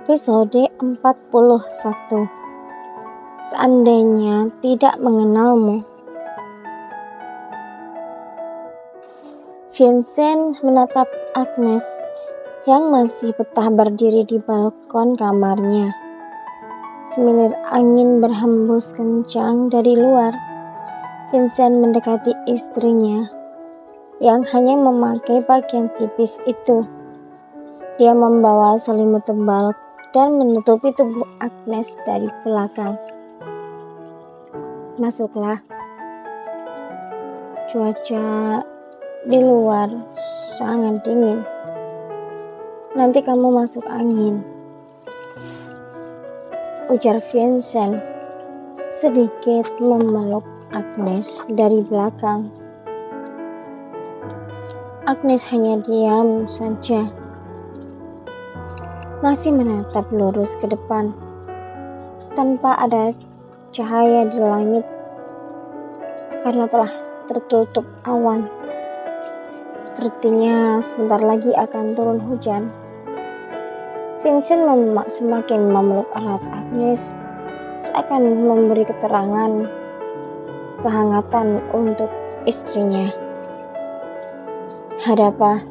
Episode 41. Seandainya tidak mengenalmu. Vincent menatap Agnes yang masih betah berdiri di balkon kamarnya. Semilir angin berhembus kencang dari luar. Vincent mendekati istrinya yang hanya memakai bagian tipis itu. Dia membawa selimut tebal dan menutupi tubuh Agnes dari belakang. Masuklah. Cuaca di luar sangat dingin. Nanti kamu masuk angin, ujar Vincent sedikit memeluk Agnes dari belakang. Agnes hanya diam saja, masih menatap lurus ke depan, tanpa ada cahaya di langit karena telah tertutup awan. Sepertinya sebentar lagi akan turun hujan. Vincent semakin memeluk erat Agnes, seakan memberi keterangan kehangatan untuk istrinya. Ada apa?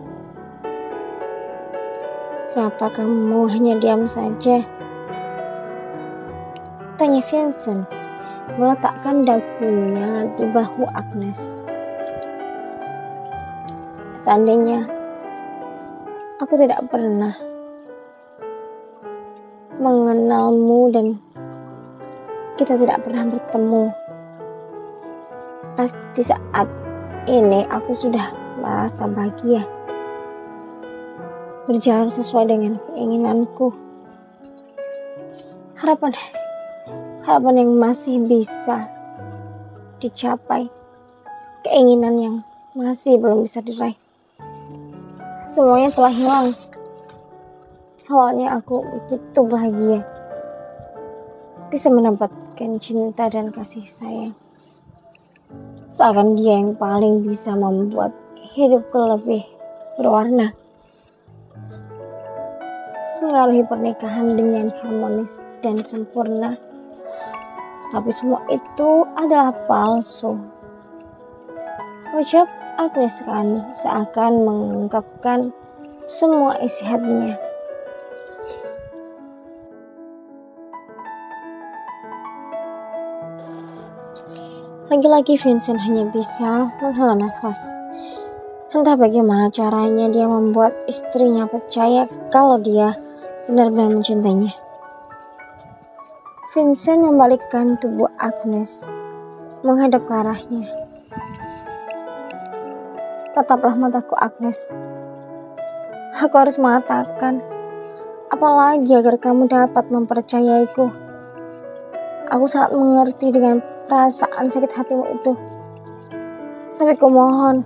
Kenapa kamu hanya diam saja? Tanya Vincent, meletakkan dagunya di bahu Agnes. Seandainya aku tidak pernah mengenalmu dan kita tidak pernah bertemu, pasti saat ini aku sudah merasa bahagia, berjalan sesuai dengan keinginanku. Harapan yang masih bisa dicapai, keinginan yang masih belum bisa diraih. Semuanya telah hilang. Awalnya aku begitu bahagia bisa mendapatkan cinta dan kasih sayang. Seakan dia yang paling bisa membuat hidupku lebih berwarna. Mengaruhi pernikahan dengan harmonis dan sempurna. Tapi semua itu adalah palsu, ucap Agnes seakan mengungkapkan semua isi hatinya. Lagi-lagi Vincent hanya bisa menghela nafas. Entah bagaimana caranya dia membuat istrinya percaya kalau dia benar-benar mencintainya. Vincent membalikkan tubuh Agnes menghadap ke arahnya. Tataplah mataku, Agnes. Aku harus mengatakan apa lagi agar kamu dapat mempercayaiku. Aku sangat mengerti dengan perasaan sakit hatimu itu. Tapi kumohon,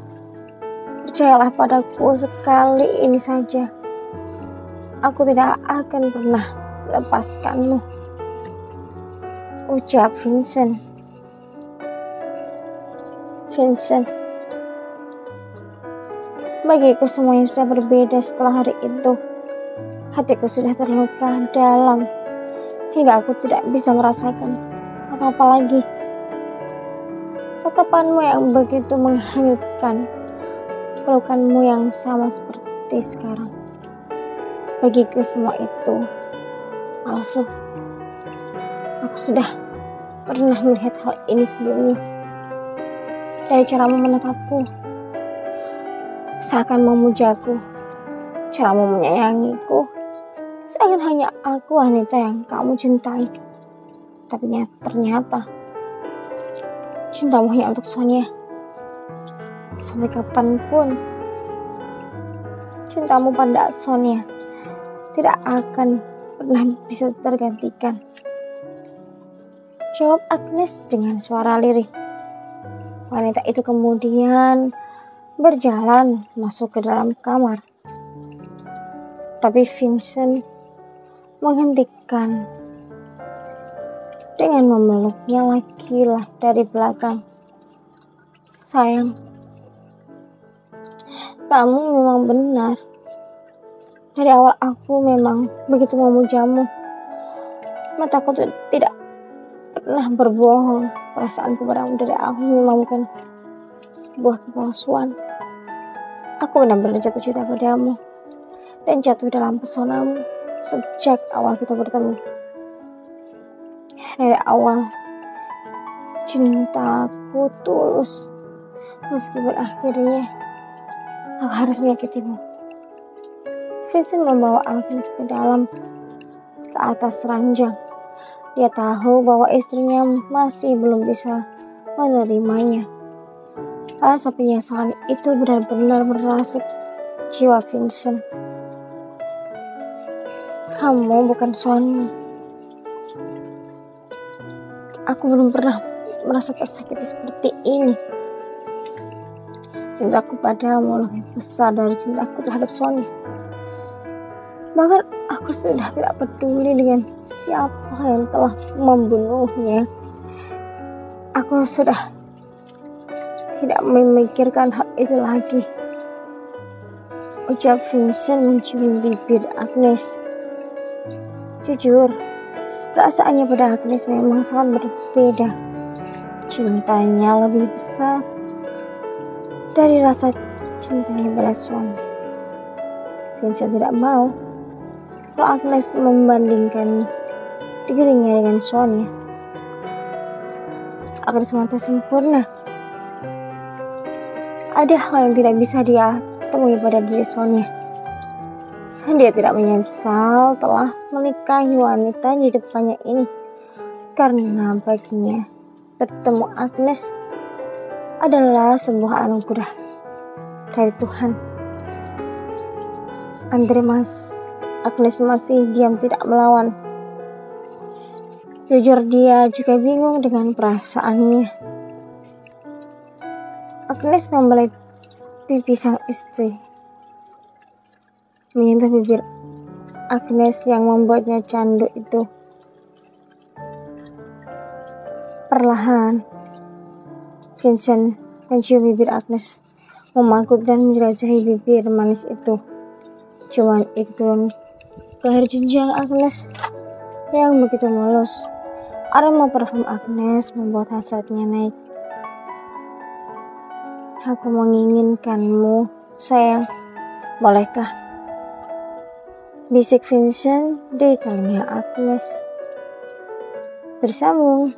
percayalah padaku sekali ini saja. Aku tidak akan pernah melepaskanmu, ucap Vincent. Vincent, bagiku semuanya sudah berbeda setelah hari itu. Hatiku sudah terluka dalam hingga aku tidak bisa merasakan apa-apa lagi. Tatapanmu yang begitu menghanyutkan, pelukanmu yang sama seperti sekarang. Bagiku semua itu palsu. Aku sudah pernah melihat hal ini sebelumnya. Dari caramu menatapku, seakan memujaku, caramu menyayangiku, seakan hanya aku wanita yang kamu cintai. Tapi ternyata cintamu hanya untuk Sonia. Sampai kapanpun cintamu pada Sonia tidak akan pernah bisa tergantikan, jawab Agnes dengan suara lirih. Wanita itu kemudian berjalan masuk ke dalam kamar. Tapi Vincent menghentikan dengan memeluknya lagi dari belakang. Sayang, kamu memang benar. Dari awal aku memang begitu memujamu. Mataku tidak pernah berbohong. Perasaanku padamu dari awal memang bukan sebuah kepalsuan. Aku benar-benar jatuh cinta padamu dan jatuh dalam pesonamu sejak awal kita bertemu. Dari awal cintaku tulus, meskipun akhirnya aku harus menyakitimu. Vincent membawa Agnes ke atas ranjang. Dia tahu bahwa istrinya masih belum bisa menerimanya. Rasa penyesalan itu benar-benar merasuk jiwa Vincent. Kamu bukan Sony. Aku belum pernah merasa tersakiti seperti ini. Cintaku padamu lebih besar dari cintaku terhadap Sony. Bahkan aku sudah tidak peduli dengan siapa yang telah membunuhnya. Aku sudah tidak memikirkan hal itu lagi. Ucap Vincent mencium bibir Agnes. Jujur, perasaannya pada Agnes memang sangat berbeda. Cintanya lebih besar dari rasa cintanya pada suami. Vincent tidak mau kalau Agnes membandingkan dirinya dengan Sonia. Agnes mata sempurna. Ada hal yang tidak bisa dia temui pada diri Sonia. Dia tidak menyesal telah menikahi wanita di depannya ini, karena baginya bertemu Agnes adalah sebuah anugerah dari Tuhan. Agnes masih diam, tidak melawan. Jujur, dia juga bingung dengan perasaannya. Agnes membelai pipi sang istri, menyentuh bibir Agnes yang membuatnya candu itu. Perlahan, Vincent mencium bibir Agnes, memanggut dan menjelajahi bibir manis itu. Cuman itu turun ke air jenjang Agnes yang begitu mulus. Aroma parfum Agnes membuat hasratnya naik. Aku menginginkanmu, sayang. Bolehkah? Bisik Vincent di telinga Agnes. Bersambung.